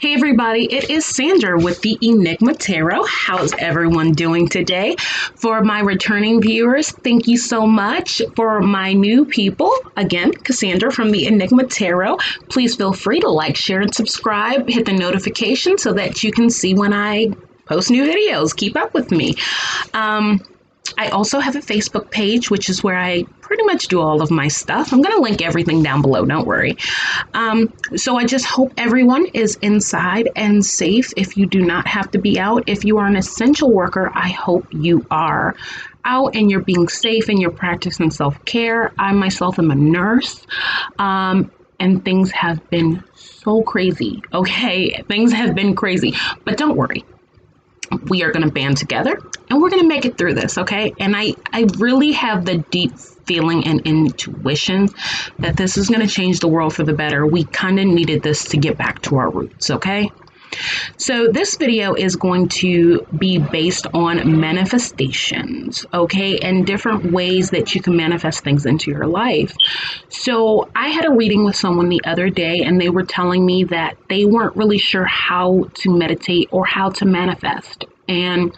Hey everybody, it is Sandra with the Enigma Tarot. How's everyone doing today? For my returning viewers, thank you so much. For my new people, again, Cassandra from the Enigma Tarot. Please feel free to like, share, and subscribe. Hit the notification so that you can see when I post new videos. Keep up with me. I also have a Facebook page, which is where I pretty much do all of my stuff. I'm going to link everything down below, don't worry. So I just hope everyone is inside and safe if you do not have to be out. If you are an essential worker, I hope you are out and you're being safe and you're practicing self-care. I myself am a nurse, and things have been so crazy, okay? Things have been crazy, but don't worry. We are going to band together and we're going to make it through this, okay? And I really have the deep feeling and intuition that this is going to change the world for the better. We kind of needed this to get back to our roots, okay? So this video is going to be based on manifestations, okay, and different ways that you can manifest things into your life. So I had a reading with someone the other day and they were telling me that they weren't really sure how to meditate or how to manifest. And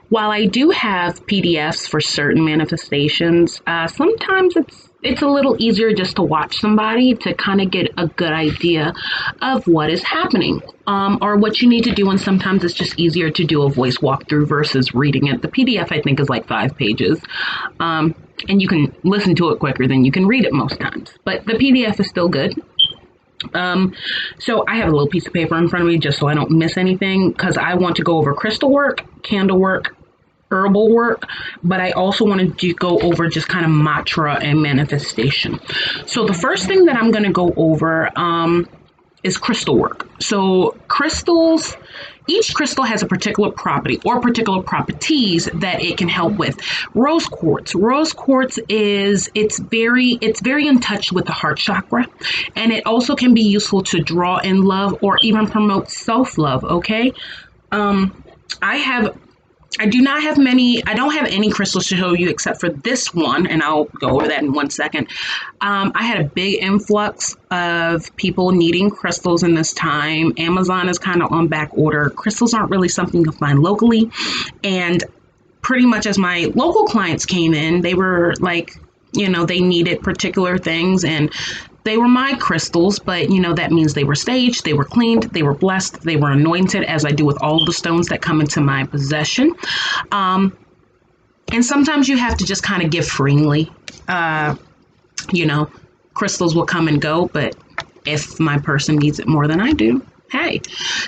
while I do have PDFs for certain manifestations, sometimes it's a little easier just to watch somebody to kind of get a good idea of what is happening, or what you need to do. And sometimes it's just easier to do a voice walkthrough versus reading it. The PDF, I think, is like 5 pages. And you can listen to it quicker than you can read it most times. But the PDF is still good. So I have a little piece of paper in front of me just so I don't miss anything, because I want to go over crystal work, candle work, herbal work, but I also wanted to go over just kind of mantra and manifestation. So the first thing that I'm going to go over is crystal work. So crystals, each crystal has a particular property or particular properties that it can help with. Rose quartz. Rose quartz it's very in touch with the heart chakra, and it also can be useful to draw in love or even promote self-love, okay? I don't have any crystals to show you except for this one, and I'll go over that in 1 second. I had a big influx of people needing crystals in this time. Amazon is kind of on back order. Crystals aren't really something you find locally. And pretty much as my local clients came in, they were like, they needed particular things, and they were my crystals, but that means they were staged, they were cleaned, they were blessed, they were anointed, as I do with all the stones that come into my possession. And sometimes you have to just kind of give freely. Crystals will come and go, but if my person needs it more than I do, hey,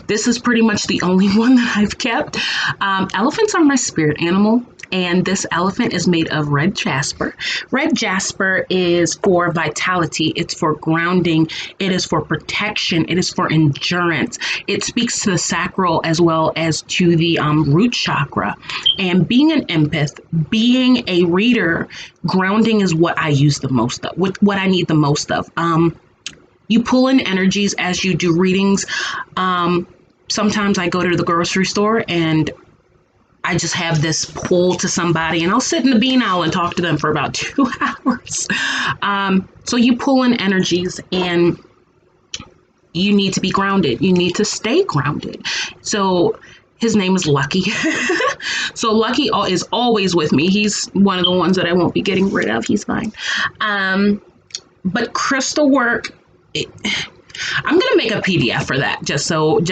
this is pretty much the only one that I've kept. Elephants are my spirit animal. And this elephant is made of red jasper. Red jasper is for vitality. It's for grounding. It is for protection. It is for endurance. It speaks to the sacral as well as to the root chakra. And being an empath, being a reader, grounding is what I use the most of, what I need the most of. You pull in energies as you do readings. Sometimes I go to the grocery store and I just have this pull to somebody, and I'll sit in the bean owl and talk to them for about 2 hours. So you pull in energies, and you need to be grounded. You need to stay grounded. So his name is Lucky. So Lucky is always with me. He's one of the ones that I won't be getting rid of. He's fine. But crystal work, I'm going to make a PDF for that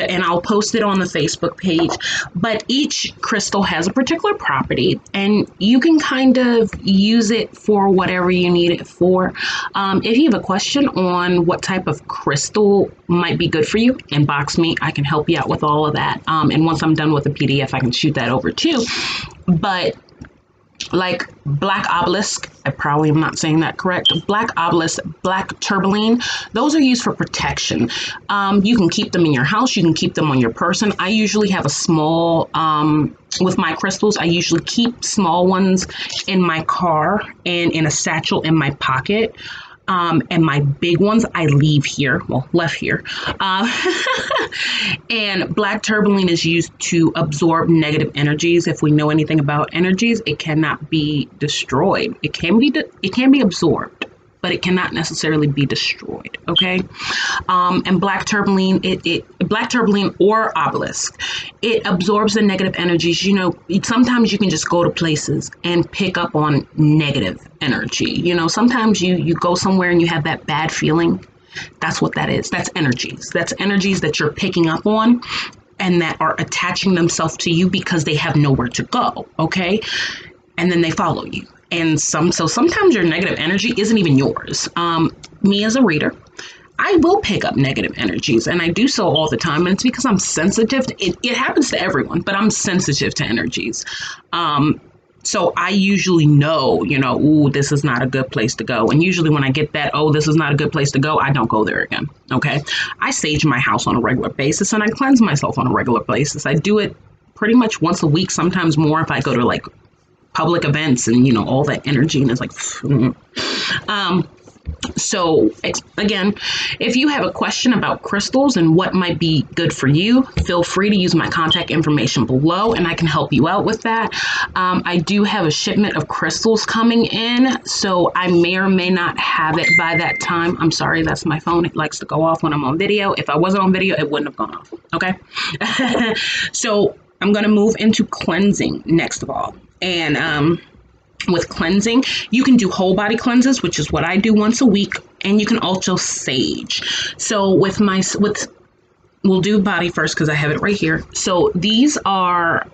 and I'll post it on the Facebook page. But each crystal has a particular property, and you can kind of use it for whatever you need it for. If you have a question on what type of crystal might be good for you, inbox me. I can help you out with all of that. And once I'm done with the PDF, I can shoot that over too. But like black obelisk, I probably am not saying that correct. Black obelisk, black tourmaline, those are used for protection. You can keep them in your house. You can keep them on your person. I usually have a small, with my crystals, I usually keep small ones in my car and in a satchel in my pocket. And my big ones I leave here, left here. And black tourmaline is used to absorb negative energies. If we know anything about energies, it cannot be destroyed. It can be absorbed, but it cannot necessarily be destroyed. Okay. And black tourmaline, black tourmaline or obelisk. It absorbs the negative energies. You know, sometimes you can just go to places and pick up on negative energy. You know, sometimes you go somewhere and you have that bad feeling. That's what that is. That's energies. That's energies that you're picking up on and that are attaching themselves to you because they have nowhere to go. Okay. And then they follow you. And so sometimes your negative energy isn't even yours. Me as a reader, I will pick up negative energies, and I do so all the time. And it's because I'm sensitive. It happens to everyone, but I'm sensitive to energies. So I usually know, ooh, this is not a good place to go. And usually when I get that, oh, this is not a good place to go, I don't go there again. Okay. I sage my house on a regular basis, and I cleanse myself on a regular basis. I do it pretty much once a week, sometimes more if I go to like public events and, all that energy. And it's like, so again, if you have a question about crystals and what might be good for you, feel free to use my contact information below and I can help you out with that. I do have a shipment of crystals coming in, so I may or may not have it by that time. I'm sorry, that's my phone. It likes to go off when I'm on video. If I wasn't on video, it wouldn't have gone off. Okay. So I'm going to move into cleansing next of all. And with cleansing, you can do whole body cleanses, which is what I do once a week, and you can also sage. So we'll do body first because I have it right here. So these are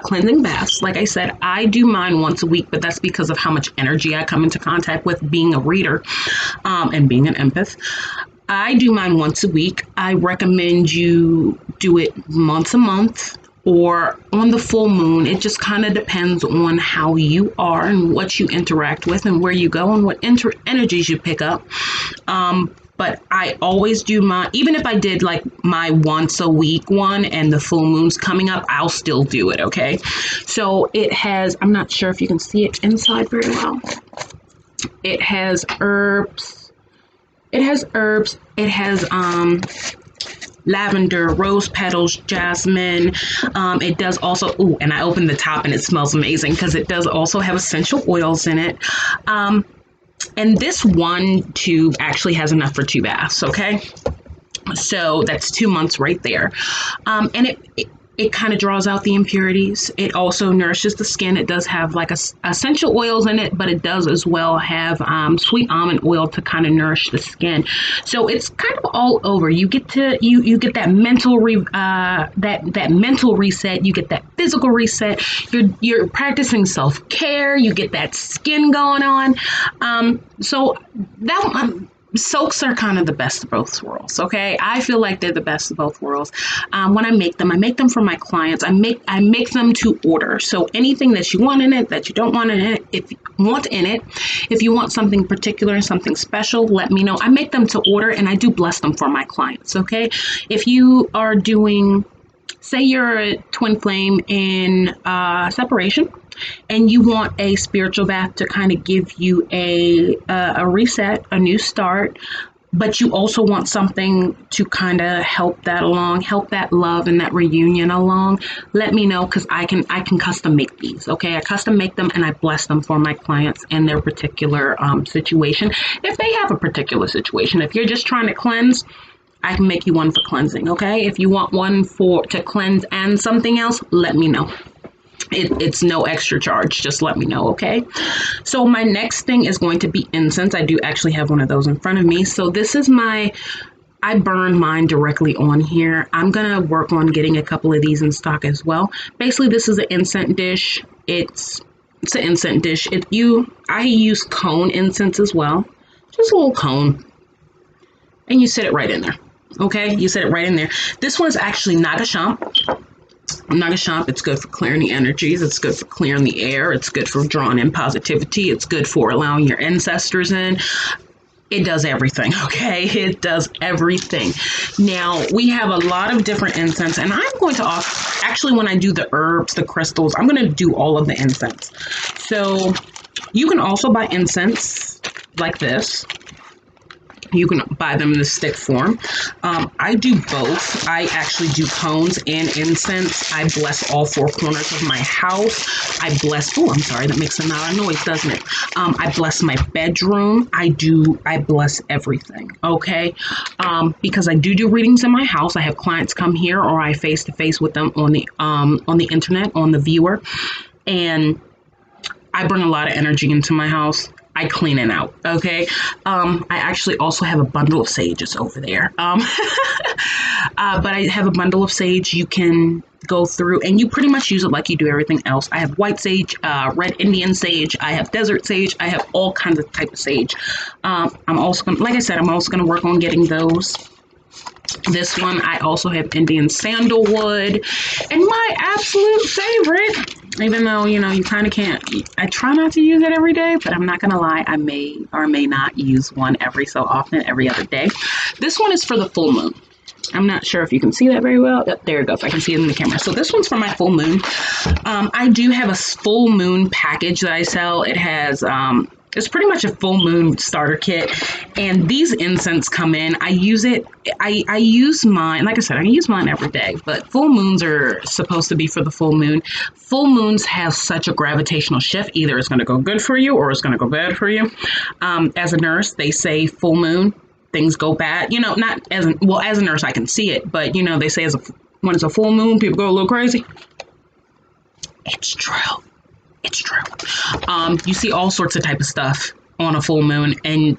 cleansing baths. Like I said, I do mine once a week, but that's because of how much energy I come into contact with being a reader and being an empath. I do mine once a week. I recommend you do it once a month or on the full moon. It just kind of depends on how you are and what you interact with and where you go and what energies you pick up. But I always do even if I did like my once a week one and the full moon's coming up, I'll still do it. Okay. So it has, I'm not sure if you can see it inside very well. It has herbs. It has lavender, rose petals, jasmine. It does also, and I opened the top and it smells amazing because it does also have essential oils in it. And this one tube actually has enough for 2 baths, okay? So that's 2 months right there. And it kind of draws out the impurities. It also nourishes the skin. It does have like essential oils in it, but it does as well have sweet almond oil to kind of nourish the skin. So it's kind of all over. You get to you get that mental that mental reset. You get that physical reset. You're practicing self-care. You get that skin going on. So that soaks are kind of the best of both worlds. Okay, I feel like they're the best of both worlds. When I make them for my clients. I make them to order. So anything that you want in it, that you don't want in it, if you want something particular and something special, let me know. I make them to order and I do bless them for my clients. Okay, if you are doing, say you're a twin flame in separation, and you want a spiritual bath to kind of give you a reset, a new start, but you also want something to kind of help that along, help that love and that reunion along, let me know because I can custom make these. Okay, I custom make them and I bless them for my clients and their particular situation. If they have a particular situation, if you're just trying to cleanse, I can make you one for cleansing. Okay, if you want one to cleanse and something else, let me know. It's no extra charge. Just let me know, okay? So my next thing is going to be incense. I do actually have one of those in front of me. So this is I burn mine directly on here. I'm going to work on getting a couple of these in stock as well. Basically, this is an incense dish. It's an incense dish. I use cone incense as well. Just a little cone. And you set it right in there. Okay? You set it right in there. This one's actually Nagasham. Nagasham, it's good for clearing the energies. It's good for clearing the air. It's good for drawing in positivity. It's good for allowing your ancestors in. It does everything, okay? It does everything. Now, we have a lot of different incense, and I'm going to actually, when I do the herbs, the crystals, I'm going to do all of the incense. So you can also buy incense like this. You can buy them in the stick form. I do both. I actually do cones and incense. I bless all four corners of my house. I bless, oh, I'm sorry, that makes a lot of noise, doesn't it? I bless my bedroom. I bless everything, okay? Because I do readings in my house. I have clients come here, or I face-to-face with them on the internet, on the viewer. And I bring a lot of energy into my house. I clean it out, okay? I actually also have a bundle of sages over there. But I have a bundle of sage you can go through, and you pretty much use it like you do everything else. I have white sage, red Indian sage, I have desert sage, I have all kinds of type of sage. I'm also gonna, like I said, I'm also gonna work on getting those. This one, I also have Indian sandalwood, and my absolute favorite, even though, you know, you kind of can't, I try not to use it every day, but I'm not going to lie, I may or may not use one every so often, every other day. This one is for the full moon. I'm not sure if you can see that very well. Oh, there it goes. I can see it in the camera. So this one's for my full moon. I do have a full moon package that I sell. It has, it's pretty much a full moon starter kit, and these incense come in. I use it. I use mine. Like I said, I use mine every day, but full moons are supposed to be for the full moon. Full moons have such a gravitational shift. Either it's going to go good for you or it's going to go bad for you. As a nurse, they say full moon, things go bad. You know, not as well, as a nurse, I can see it, but you know, they say when it's a full moon, people go a little crazy. It's true. It's true. You see all sorts of type of stuff on a full moon, and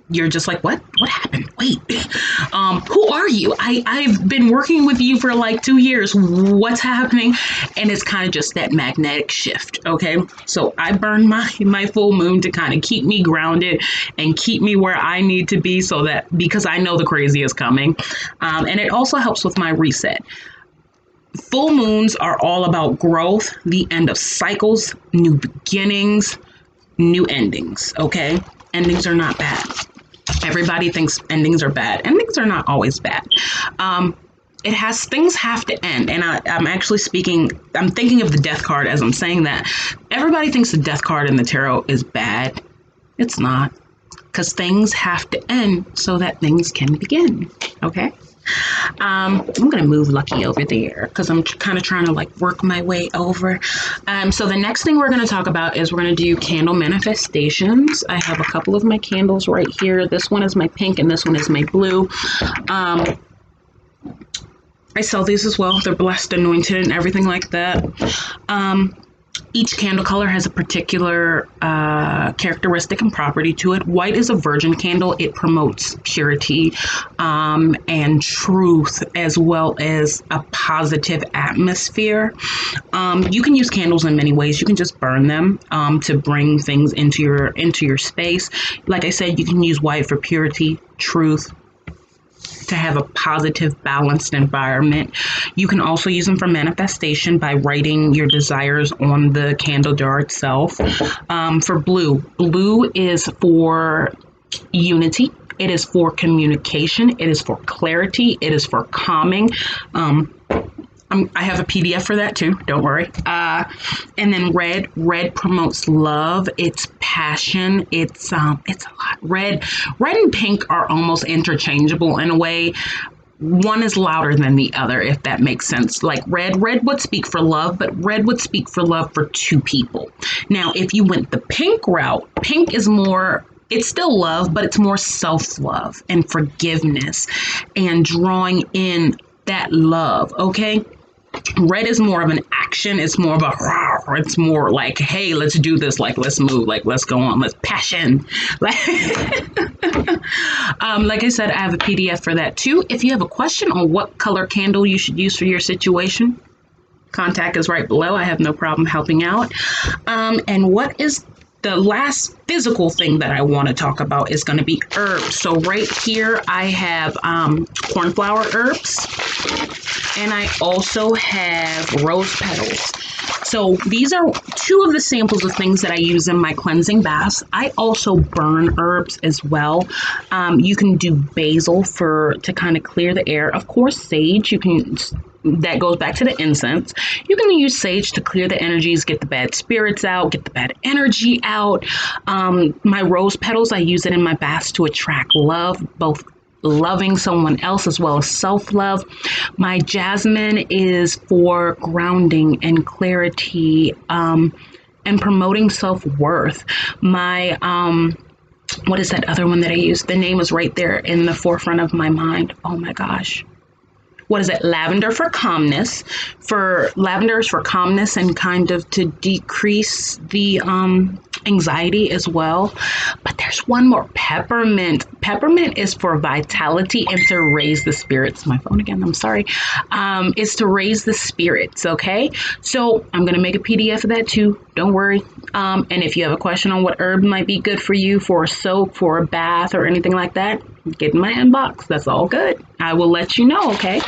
you're just like, what happened? Wait, who are you? I've been working with you for like 2 years. What's happening? And it's kind of just that magnetic shift. Okay, so I burn my full moon to kind of keep me grounded and keep me where I need to be, so that, because I know the crazy is coming, and it also helps with my reset. Full moons are all about growth, the end of cycles, new beginnings, new endings, okay? Endings are not bad. Everybody thinks endings are bad. Endings are not always bad. Things have to end. And I'm actually I'm thinking of the death card as I'm saying that. Everybody thinks the death card in the tarot is bad. It's not. Because things have to end so that things can begin, okay? I'm going to move Lucky over there because I'm kind of trying to like work my way over. So the next thing we're going to talk about is we're going to do candle manifestations. I have a couple of my candles right here. This one is my pink and this one is my blue. I sell these as well. They're blessed, anointed, and everything like that. Each candle color has a particular characteristic and property to it. White is a virgin candle. It promotes purity and truth, as well as a positive atmosphere. You can use candles in many ways. You can just burn them to bring things into your space. Like I said, you can use white for purity, truth, to have a positive, balanced environment. You can also use them for manifestation by writing your desires on the candle jar itself. For blue is for unity. It is for communication. It is for clarity. It is for calming. I have a PDF for that too. Don't worry. And then red promotes love. It's passion. It's a lot. Red and pink are almost interchangeable in a way. One is louder than the other, if that makes sense. Like red would speak for love, but red would speak for love for two people. Now, if you went the pink route, pink is more, it's still love, but it's more self-love and forgiveness and drawing in that love, okay? Red is more of an action. It's more of it's more like, hey, let's do this. Like, let's move. Like, let's go on. Let's passion. Like I said, I have a PDF for that too. If you have a question on what color candle you should use for your situation, contact is right below. I have no problem helping out. And what is the last physical thing that I want to talk about is going to be herbs. So right here, I have cornflower herbs. And I also have rose petals. So these are two of the samples of things that I use in my cleansing baths. I also burn herbs as well. You can do basil to kind of clear the air. Of course, sage, that goes back to the incense. You can use sage to clear the energies, get the bad spirits out, get the bad energy out. My rose petals, I use it in my baths to attract love, both loving someone else as well as self-love. My jasmine is for grounding and clarity, and promoting self-worth. My what is that other one that I use? The name is right there in the forefront of my mind. Oh my gosh. What is it? Lavender for calmness. Lavender is for calmness and kind of to decrease the anxiety as well. But there's one more, peppermint. Peppermint is for vitality and to raise the spirits. My phone again, I'm sorry. It's to raise the spirits, okay? So I'm going to make a PDF of that too. Don't worry. And if you have a question on what herb might be good for you for a soak, for a bath, or anything like that, get in my inbox. That's all good. I will let you know, okay?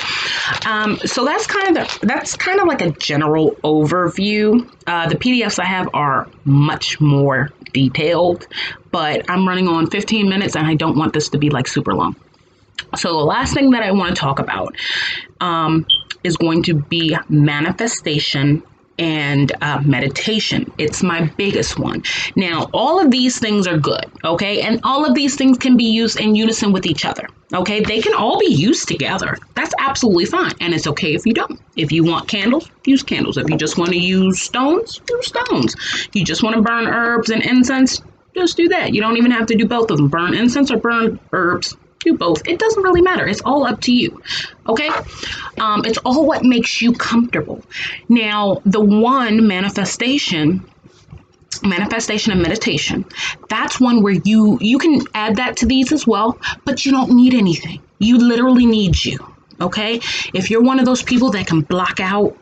So that's kind of like a general overview. The PDFs I have are much more detailed, but I'm running on 15 minutes and I don't want this to be like super long. So the last thing that I want to talk about is going to be manifestation and meditation. It's my biggest one. Now, all of these things are good, okay? And all of these things can be used in unison with each other, okay? They can all be used together. That's absolutely fine. And it's okay if you don't. If you want candles, use candles. If you just want to use stones, use stones. If you just want to burn herbs and incense, just do that. You don't even have to do both of them. Burn incense or burn herbs. Do both. It doesn't really matter. It's all up to you. Okay? It's all what makes you comfortable. Now, the one manifestation and meditation, that's one where you can add that to these as well, but you don't need anything. You literally need you. Okay? If you're one of those people that can block out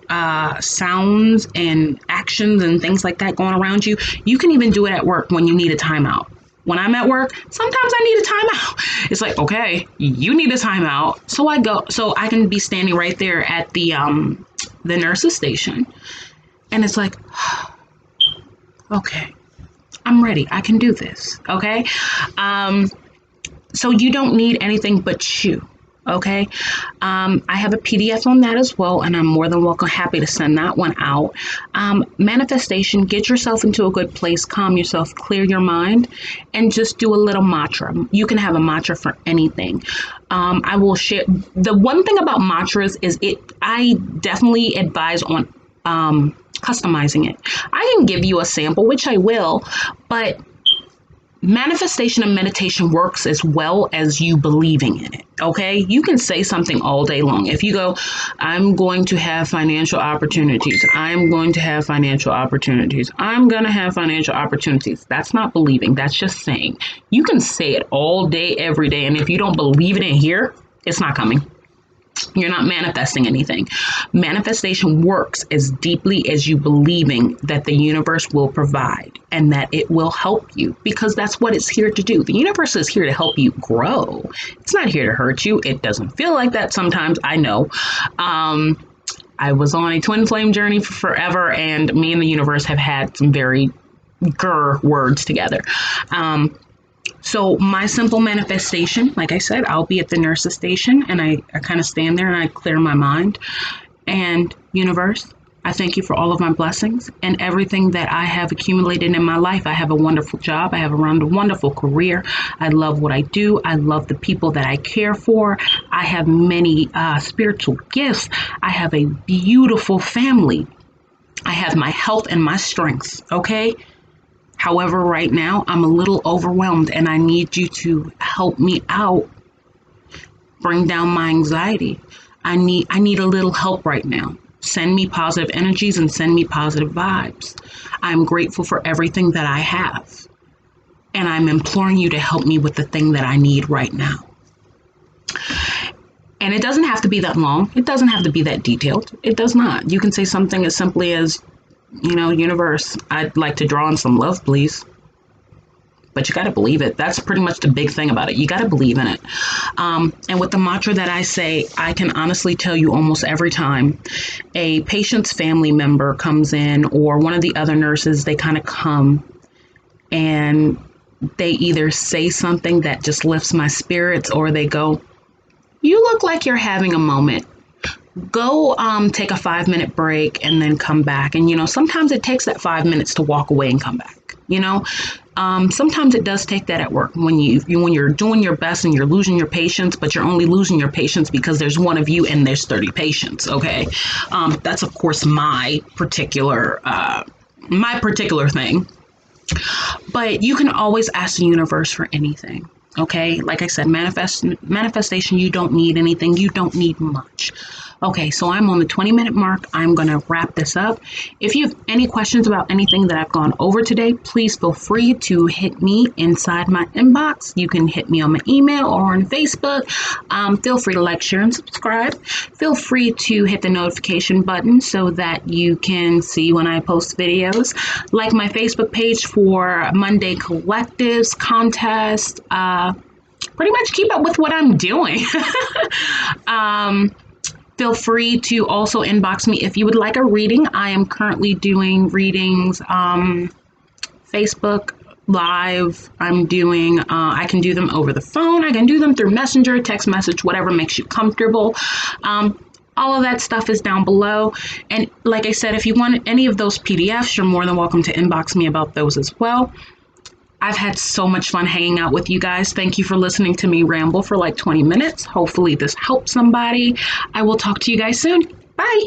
sounds and actions and things like that going around you, you can even do it at work when you need a timeout. When I'm at work, sometimes I need a timeout. It's like, okay, you need a timeout. So I can be standing right there at the nurse's station. And it's like, okay, I'm ready. I can do this. Okay. So you don't need anything but you. Okay. I have a PDF on that as well, and I'm more than happy to send that one out. Manifestation, get yourself into a good place, calm yourself, clear your mind, and just do a little mantra. You can have a mantra for anything. I will share. The one thing about mantras is I definitely advise on customizing it. I can give you a sample, which I will, but manifestation and meditation works as well as you believing in it. Okay, you can say something all day long. If you go, I'm going to have financial opportunities, I'm going to have financial opportunities, I'm going to have financial opportunities. That's not believing. That's just saying. You can say it all day, every day. And if you don't believe it in here, it's not coming. You're not manifesting anything. Manifestation works as deeply as you believing that the universe will provide and that it will help you, because that's what it's here to do. The universe is here to help you grow. It's not here to hurt you. It doesn't feel like that sometimes. I know. I was on a twin flame journey for forever, and me and the universe have had some very words together. So my simple manifestation, like I said, I'll be at the nurse's station and I kind of stand there and I clear my mind. And universe, I thank you for all of my blessings and everything that I have accumulated in my life. I have a wonderful job. I have a wonderful career. I love what I do. I love the people that I care for. I have many spiritual gifts. I have a beautiful family. I have my health and my strengths. Okay. However, right now, I'm a little overwhelmed and I need you to help me out, bring down my anxiety. I need a little help right now. Send me positive energies and send me positive vibes. I'm grateful for everything that I have. And I'm imploring you to help me with the thing that I need right now. And it doesn't have to be that long. It doesn't have to be that detailed. It does not. You can say something as simply as, universe, I'd like to draw on some love, please. but you got to believe it. That's pretty much the big thing about it. You got to believe in it. And with the mantra that I say, I can honestly tell you almost every time a patient's family member comes in or one of the other nurses, they kind of come and they either say something that just lifts my spirits, or they go, "You look like you're having a moment. Go take a 5-minute break and then come back." And, sometimes it takes that 5 minutes to walk away and come back. Sometimes it does take that at work when you're doing your best and you're losing your patients, but you're only losing your patients because there's one of you and there's 30 patients. Okay. That's of course my particular thing. But you can always ask the universe for anything. Okay. Like I said, manifestation, you don't need anything. You don't need much. Okay, so I'm on the 20-minute mark. I'm going to wrap this up. If you have any questions about anything that I've gone over today, please feel free to hit me inside my inbox. You can hit me on my email or on Facebook. Feel free to like, share, and subscribe. Feel free to hit the notification button so that you can see when I post videos. Like my Facebook page for Monday collectives, contests, pretty much keep up with what I'm doing. Feel free to also inbox me if you would like a reading. I am currently doing readings, Facebook Live. I'm doing, I can do them over the phone. I can do them through Messenger, text message, whatever makes you comfortable. All of that stuff is down below. And like I said, if you want any of those PDFs, you're more than welcome to inbox me about those as well. I've had so much fun hanging out with you guys. Thank you for listening to me ramble for like 20 minutes. Hopefully this helps somebody. I will talk to you guys soon. Bye.